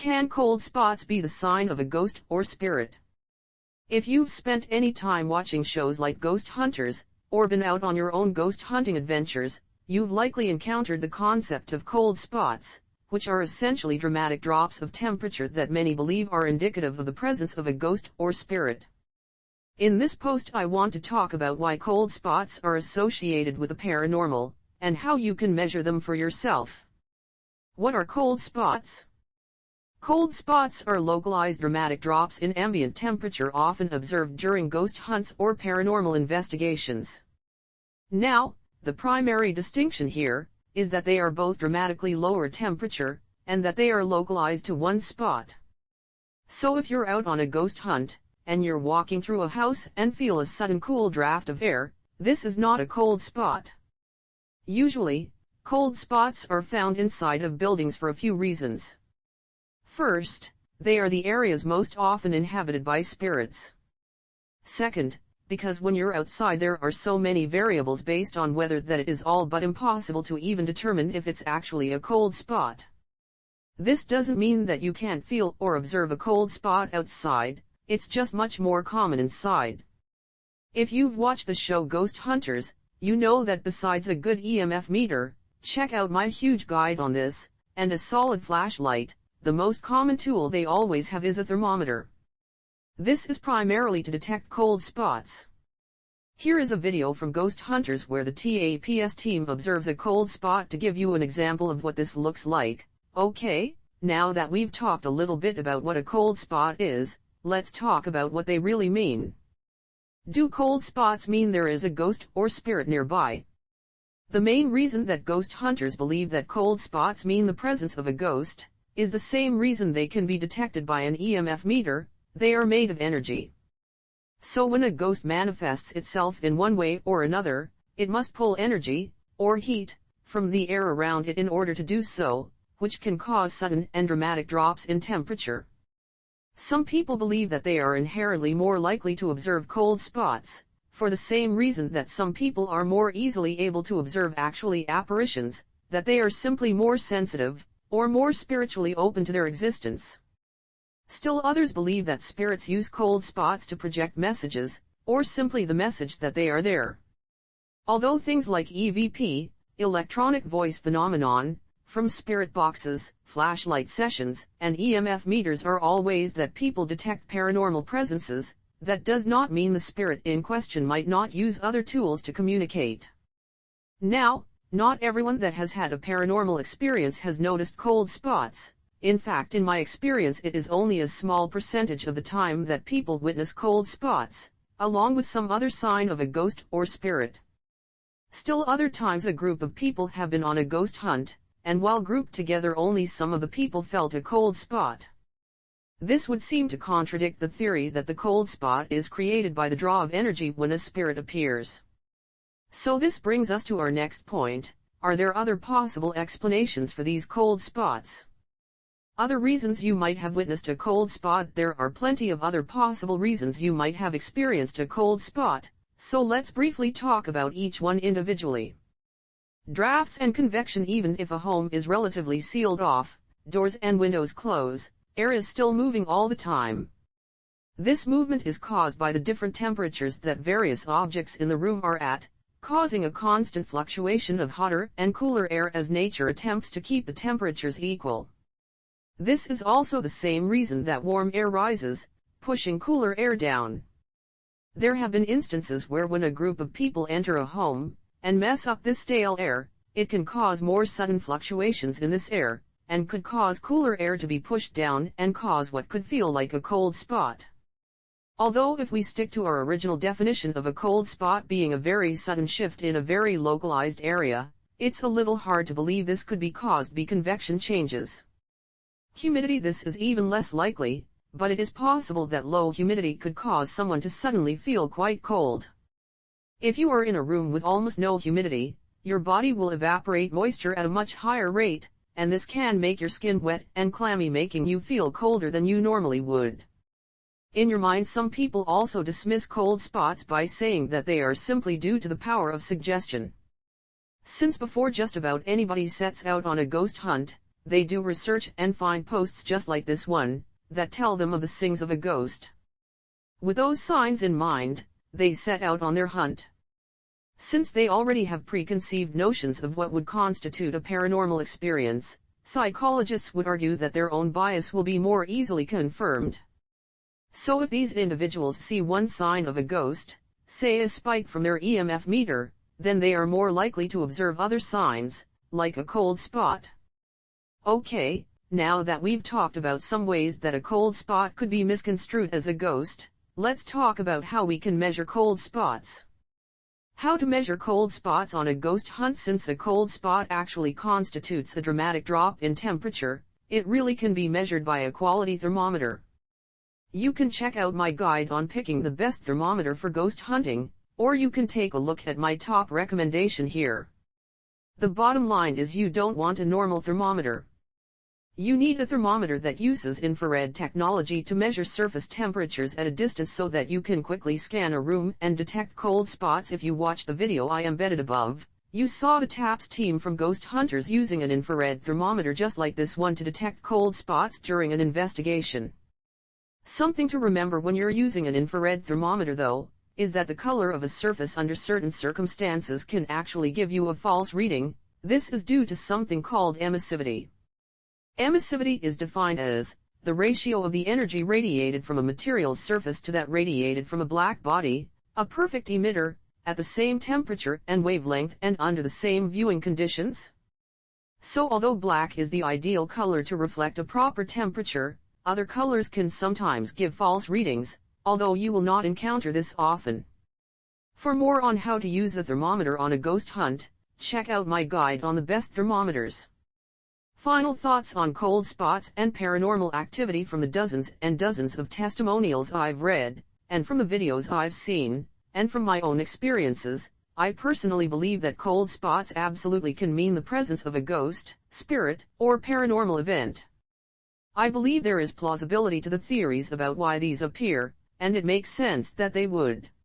Can cold spots be the sign of a ghost or spirit? If you've spent any time watching shows like Ghost Hunters, or been out on your own ghost hunting adventures, you've likely encountered the concept of cold spots, which are essentially dramatic drops of temperature that many believe are indicative of the presence of a ghost or spirit. In this post I want to talk about why cold spots are associated with the paranormal, and how you can measure them for yourself. What are cold spots? Cold spots are localized dramatic drops in ambient temperature often observed during ghost hunts or paranormal investigations. Now, the primary distinction here is that they are both dramatically lower temperature, and that they are localized to one spot. So if you're out on a ghost hunt, and you're walking through a house and feel a sudden cool draft of air, this is not a cold spot. Usually, cold spots are found inside of buildings for a few reasons. First, they are the areas most often inhabited by spirits. Second, because when you're outside there are so many variables based on weather that it is all but impossible to even determine if it's actually a cold spot. This doesn't mean that you can't feel or observe a cold spot outside, it's just much more common inside. If you've watched the show Ghost Hunters, you know that besides a good EMF meter, check out my huge guide on this, and a solid flashlight, the most common tool they always have is a thermometer. This is primarily to detect cold spots. Here is a video from Ghost Hunters where the TAPS team observes a cold spot to give you an example of what this looks like. Okay, now that we've talked a little bit about what a cold spot is, let's talk about what they really mean. Do cold spots mean there is a ghost or spirit nearby? The main reason that ghost hunters believe that cold spots mean the presence of a ghost is the same reason they can be detected by an EMF meter. They are made of energy. So when a ghost manifests itself in one way or another, it must pull energy, or heat, from the air around it in order to do so, which can cause sudden and dramatic drops in temperature. Some people believe that they are inherently more likely to observe cold spots, for the same reason that some people are more easily able to observe actually apparitions, that they are simply more sensitive, or more spiritually open to their existence. Still others believe that spirits use cold spots to project messages, or simply the message that they are there. Although things like EVP, electronic voice phenomenon, from spirit boxes, flashlight sessions, and EMF meters are all ways that people detect paranormal presences, that does not mean the spirit in question might not use other tools to communicate. Now, not everyone that has had a paranormal experience has noticed cold spots. In fact, in my experience it is only a small percentage of the time that people witness cold spots, along with some other sign of a ghost or spirit. Still other times a group of people have been on a ghost hunt, and while grouped together only some of the people felt a cold spot. This would seem to contradict the theory that the cold spot is created by the draw of energy when a spirit appears. So this brings us to our next point: are there other possible explanations for these cold spots? Other reasons you might have witnessed a cold spot. There are plenty of other possible reasons you might have experienced a cold spot, so let's briefly talk about each one individually. Drafts and convection. Even if a home is relatively sealed off, doors and windows close, air is still moving all the time. This movement is caused by the different temperatures that various objects in the room are at, causing a constant fluctuation of hotter and cooler air as nature attempts to keep the temperatures equal. This is also the same reason that warm air rises, pushing cooler air down. There have been instances where when a group of people enter a home, and mess up this stale air, it can cause more sudden fluctuations in this air, and could cause cooler air to be pushed down and cause what could feel like a cold spot. Although if we stick to our original definition of a cold spot being a very sudden shift in a very localized area, it's a little hard to believe this could be caused by convection changes. Humidity. This is even less likely, but it is possible that low humidity could cause someone to suddenly feel quite cold. If you are in a room with almost no humidity, your body will evaporate moisture at a much higher rate, and this can make your skin wet and clammy, making you feel colder than you normally would. In your mind, some people also dismiss cold spots by saying that they are simply due to the power of suggestion. Since before just about anybody sets out on a ghost hunt, they do research and find posts just like this one, that tell them of the signs of a ghost. With those signs in mind, they set out on their hunt. Since they already have preconceived notions of what would constitute a paranormal experience, psychologists would argue that their own bias will be more easily confirmed. So if these individuals see one sign of a ghost, say a spike from their EMF meter, then they are more likely to observe other signs, like a cold spot. Okay, now that we've talked about some ways that a cold spot could be misconstrued as a ghost, let's talk about how we can measure cold spots. How to measure cold spots on a ghost hunt. Since a cold spot actually constitutes a dramatic drop in temperature, it really can be measured by a quality thermometer. You can check out my guide on picking the best thermometer for ghost hunting, or you can take a look at my top recommendation here. The bottom line is you don't want a normal thermometer. You need a thermometer that uses infrared technology to measure surface temperatures at a distance so that you can quickly scan a room and detect cold spots. If you watch the video I embedded above, you saw the TAPS team from Ghost Hunters using an infrared thermometer just like this one to detect cold spots during an investigation. Something to remember when you're using an infrared thermometer though, is that the color of a surface under certain circumstances can actually give you a false reading. This is due to something called emissivity. Emissivity is defined as the ratio of the energy radiated from a material's surface to that radiated from a black body, a perfect emitter, at the same temperature and wavelength and under the same viewing conditions. So although black is the ideal color to reflect a proper temperature, other colors can sometimes give false readings, although you will not encounter this often. For more on how to use a thermometer on a ghost hunt, check out my guide on the best thermometers. Final thoughts on cold spots and paranormal activity. From the dozens and dozens of testimonials I've read, and from the videos I've seen, and from my own experiences, I personally believe that cold spots absolutely can mean the presence of a ghost, spirit, or paranormal event. I believe there is plausibility to the theories about why these appear, and it makes sense that they would.